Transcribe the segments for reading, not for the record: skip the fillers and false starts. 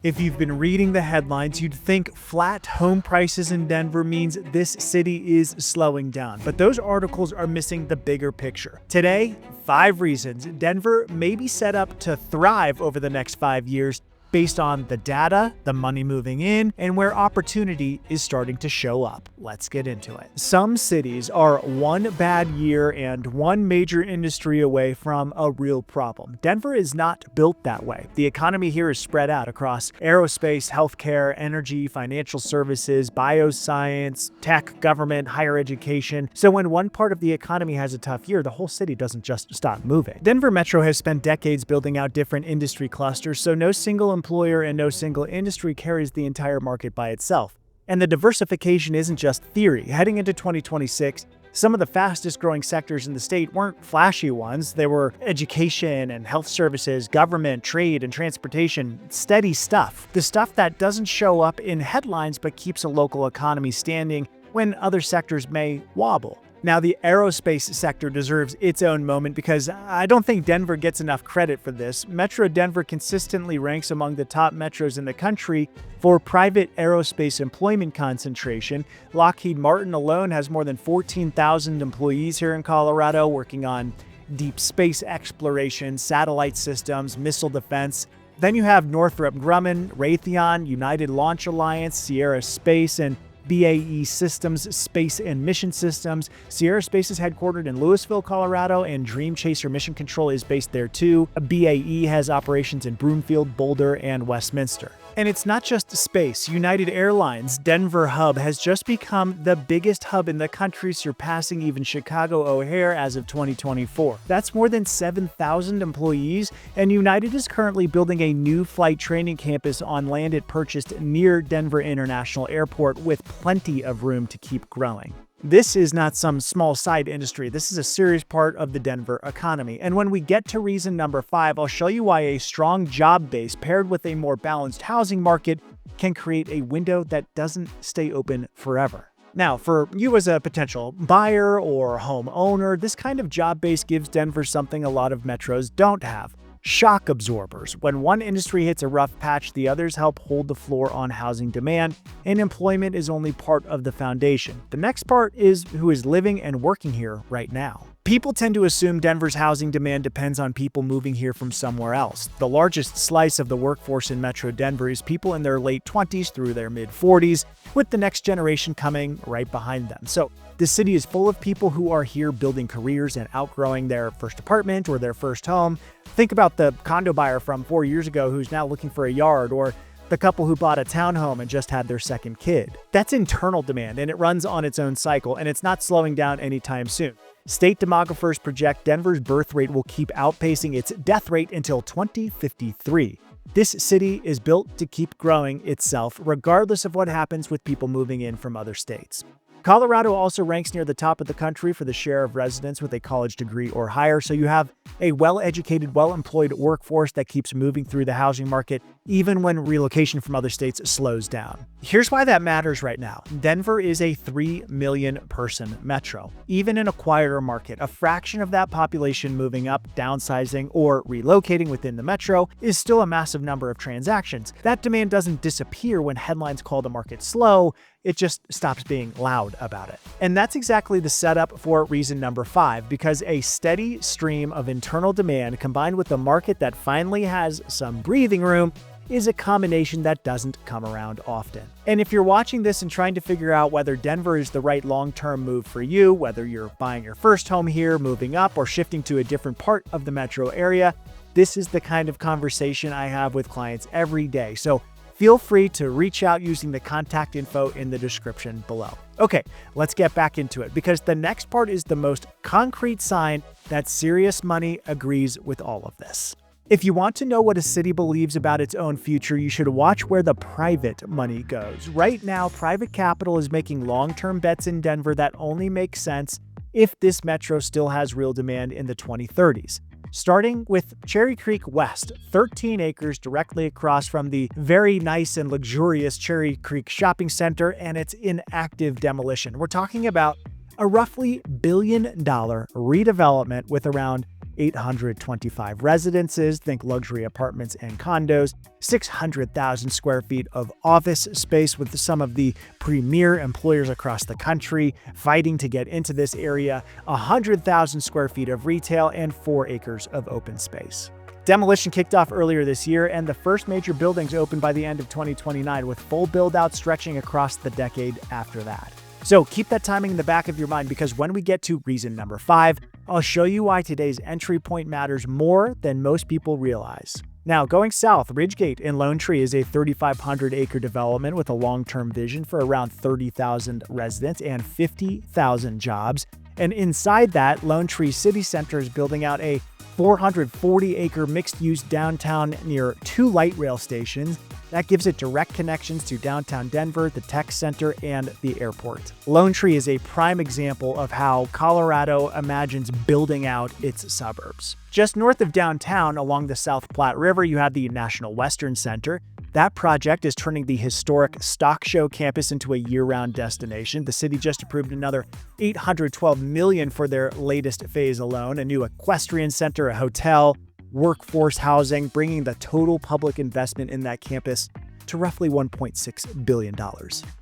If you've been reading the headlines, you'd think flat home prices in Denver means this city is slowing down. But those articles are missing the bigger picture. Today, 5 reasons Denver may be set up to thrive over the next 5 years based on the data, the money moving in, and where opportunity is starting to show up. Let's get into it. Some cities are one bad year and one major industry away from a real problem. Denver is not built that way. The economy here is spread out across aerospace, healthcare, energy, financial services, bioscience, tech, government, higher education. So when one part of the economy has a tough year, the whole city doesn't just stop moving. Denver Metro has spent decades building out different industry clusters, so no single employer and no single industry carries the entire market by itself. And the diversification isn't just theory. Heading into 2026, some of the fastest growing sectors in the state weren't flashy ones. They were education and health services, government, trade, and transportation. Steady stuff. The stuff that doesn't show up in headlines but keeps a local economy standing when other sectors may wobble. Now, the aerospace sector deserves its own moment because I don't think Denver gets enough credit for this. Metro Denver consistently ranks among the top metros in the country for private aerospace employment concentration. Lockheed Martin alone has more than 14,000 employees here in Colorado working on deep space exploration, satellite systems, missile defense. Then you have Northrop Grumman, Raytheon, United Launch Alliance, Sierra Space, and BAE Systems Space and Mission Systems. Sierra Space is headquartered in Louisville, Colorado, and Dream Chaser Mission Control is based there too. BAE has operations in Broomfield, Boulder, and Westminster. And it's not just space. United Airlines' Denver hub has just become the biggest hub in the country, surpassing even Chicago O'Hare as of 2024. That's more than 7,000 employees, and United is currently building a new flight training campus on land it purchased near Denver International Airport with plenty of room to keep growing. This is not some small side industry. This is a serious part of the Denver economy. And when we get to reason number 5, I'll show you why a strong job base paired with a more balanced housing market can create a window that doesn't stay open forever. Now, for you as a potential buyer or homeowner, this kind of job base gives Denver something a lot of metros don't have. Shock absorbers. When one industry hits a rough patch, the others help hold the floor on housing demand, and employment is only part of the foundation. The next part is who is living and working here right now. People tend to assume Denver's housing demand depends on people moving here from somewhere else. The largest slice of the workforce in Metro Denver is people in their late 20s through their mid-40s, with the next generation coming right behind them. So the city is full of people who are here building careers and outgrowing their first apartment or their first home. Think about the condo buyer from 4 years ago who's now looking for a yard, or the couple who bought a townhome and just had their second kid. That's internal demand, and it runs on its own cycle, and it's not slowing down anytime soon. State demographers project Denver's birth rate will keep outpacing its death rate until 2053. This city is built to keep growing itself, regardless of what happens with people moving in from other states. Colorado also ranks near the top of the country for the share of residents with a college degree or higher, so you have a well-educated, well-employed workforce that keeps moving through the housing market, even when relocation from other states slows down. Here's why that matters right now. Denver is a 3 million person metro. Even in a quieter market, a fraction of that population moving up, downsizing, or relocating within the metro is still a massive number of transactions. That demand doesn't disappear when headlines call the market slow. It just stops being loud about it. And that's exactly the setup for reason number 5, because a steady stream of internal demand combined with a market that finally has some breathing room is a combination that doesn't come around often. And if you're watching this and trying to figure out whether Denver is the right long-term move for you, whether you're buying your first home here, moving up, or shifting to a different part of the metro area, this is the kind of conversation I have with clients every day. So feel free to reach out using the contact info in the description below. Okay, let's get back into it, because the next part is the most concrete sign that serious money agrees with all of this. If you want to know what a city believes about its own future, you should watch where the private money goes. Right now, private capital is making long-term bets in Denver that only make sense if this metro still has real demand in the 2030s. Starting with Cherry Creek West, 13 acres directly across from the very nice and luxurious Cherry Creek Shopping Center, and it's in active demolition. We're talking about a roughly $1 billion redevelopment with around 825 residences, think luxury apartments and condos, 600,000 square feet of office space with some of the premier employers across the country fighting to get into this area, 100,000 square feet of retail, and 4 acres of open space. Demolition kicked off earlier this year, and the first major buildings opened by the end of 2029, with full build-out stretching across the decade after that. So keep that timing in the back of your mind, because when we get to reason number 5, I'll show you why today's entry point matters more than most people realize. Now, going south, Ridgegate in Lone Tree is a 3,500-acre development with a long-term vision for around 30,000 residents and 50,000 jobs. And inside that, Lone Tree City Center is building out a 440-acre mixed-use downtown near 2 light rail stations. That gives it direct connections to downtown Denver, the tech center, and the airport. Lone Tree is a prime example of how Colorado imagines building out its suburbs. Just north of downtown, along the South Platte River, you have the National Western Center. That project is turning the historic Stock Show campus into a year-round destination. The city just approved another $812 million for their latest phase alone, a new equestrian center, a hotel, workforce housing, bringing the total public investment in that campus to roughly $1.6 billion.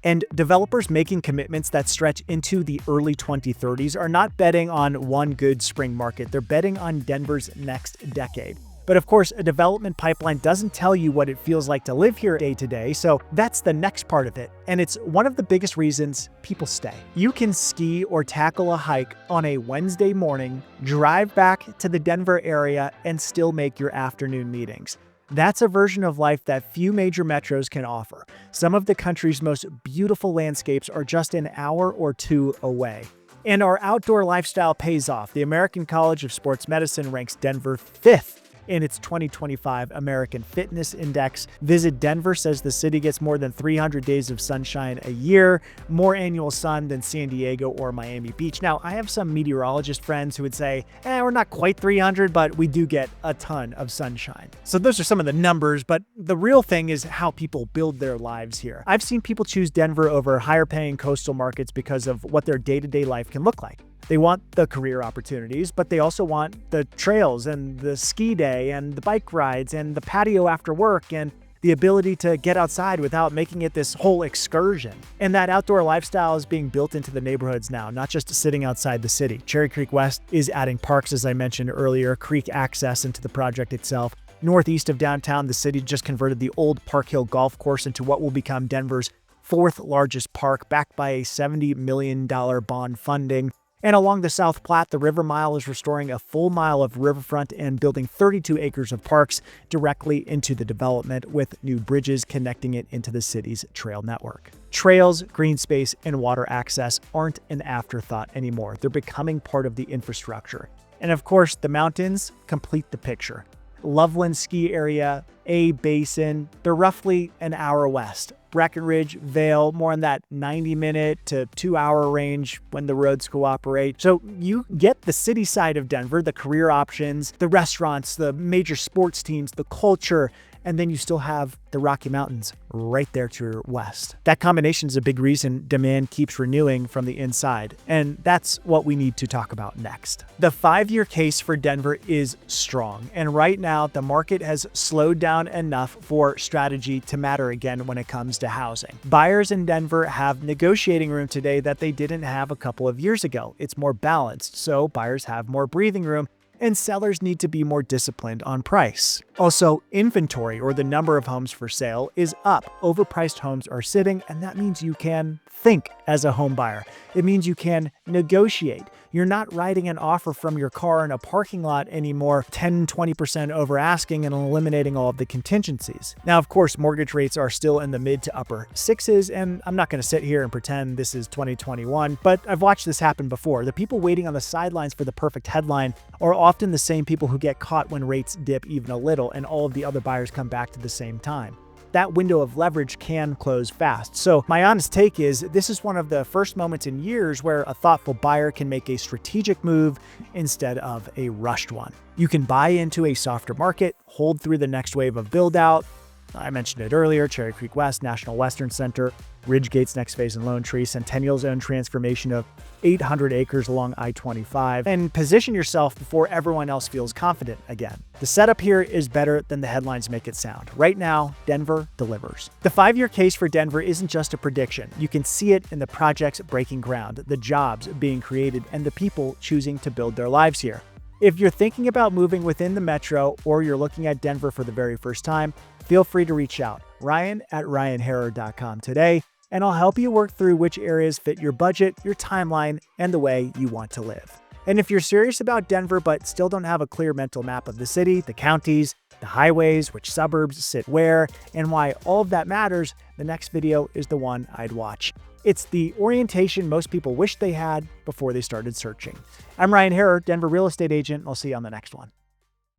And developers making commitments that stretch into the early 2030s are not betting on one good spring market. They're betting on Denver's next decade. But of course, a development pipeline doesn't tell you what it feels like to live here day to day, so that's the next part of it. And it's one of the biggest reasons people stay. You can ski or tackle a hike on a Wednesday morning, drive back to the Denver area, and still make your afternoon meetings. That's a version of life that few major metros can offer. Some of the country's most beautiful landscapes are just an hour or 2 away. And our outdoor lifestyle pays off. The American College of Sports Medicine ranks Denver 5th in its 2025 American Fitness Index. Visit Denver says the city gets more than 300 days of sunshine a year, more annual sun than San Diego or Miami Beach. Now, I have some meteorologist friends who would say, we're not quite 300, but we do get a ton of sunshine. So those are some of the numbers, but the real thing is how people build their lives here. I've seen people choose Denver over higher paying coastal markets because of what their day-to-day life can look like. They want the career opportunities, but they also want the trails and the ski day and the bike rides and the patio after work and the ability to get outside without making it this whole excursion. And that outdoor lifestyle is being built into the neighborhoods now, not just sitting outside the city. Cherry Creek West is adding parks, as I mentioned earlier, creek access into the project itself. Northeast of downtown, the city just converted the old Park Hill Golf Course into what will become Denver's 4th largest park, backed by a $70 million bond funding. And along the South Platte, the River Mile is restoring a full mile of riverfront and building 32 acres of parks directly into the development, with new bridges connecting it into the city's trail network. Trails, green space, and water access aren't an afterthought anymore. They're becoming part of the infrastructure. And of course, the mountains complete the picture. Loveland Ski Area, A Basin, they're roughly an hour west. Breckenridge, Vail, more in that 90-minute to 2-hour range when the roads cooperate. So you get the city side of Denver, the career options, the restaurants, the major sports teams, the culture, and then you still have the Rocky Mountains right there to your west. That combination is a big reason demand keeps renewing from the inside, and that's what we need to talk about next. The 5-year case for Denver is strong, and right now the market has slowed down enough for strategy to matter again when it comes to housing. Buyers in Denver have negotiating room today that they didn't have a couple of years ago. It's more balanced, so buyers have more breathing room, and sellers need to be more disciplined on price. Also, inventory, or the number of homes for sale, is up. Overpriced homes are sitting, and that means you can think as a home buyer. It means you can negotiate. You're not writing an offer from your car in a parking lot anymore, 10-20% over asking and eliminating all of the contingencies. Now, of course, mortgage rates are still in the mid to upper 6s, and I'm not going to sit here and pretend this is 2021, but I've watched this happen before. The people waiting on the sidelines for the perfect headline are often the same people who get caught when rates dip even a little and all of the other buyers come back to the same time. That window of leverage can close fast. So my honest take is this is one of the first moments in years where a thoughtful buyer can make a strategic move instead of a rushed one. You can buy into a softer market, hold through the next wave of build out, I mentioned it earlier, Cherry Creek West, National Western Center, Ridgegate's next phase in Lone Tree, Centennial's own transformation of 800 acres along I-25, and position yourself before everyone else feels confident again. The setup here is better than the headlines make it sound. Right now, Denver delivers. The 5-year case for Denver isn't just a prediction. You can see it in the projects breaking ground, the jobs being created, and the people choosing to build their lives here. If you're thinking about moving within the metro or you're looking at Denver for the very first time, feel free to reach out, Ryan at ryanhaarer.com today, and I'll help you work through which areas fit your budget, your timeline, and the way you want to live. And if you're serious about Denver but still don't have a clear mental map of the city, the counties, the highways, which suburbs sit where, and why all of that matters, the next video is the one I'd watch. It's the orientation most people wish they had before they started searching. I'm Ryan Haarer, Denver real estate agent. I'll see you on the next one.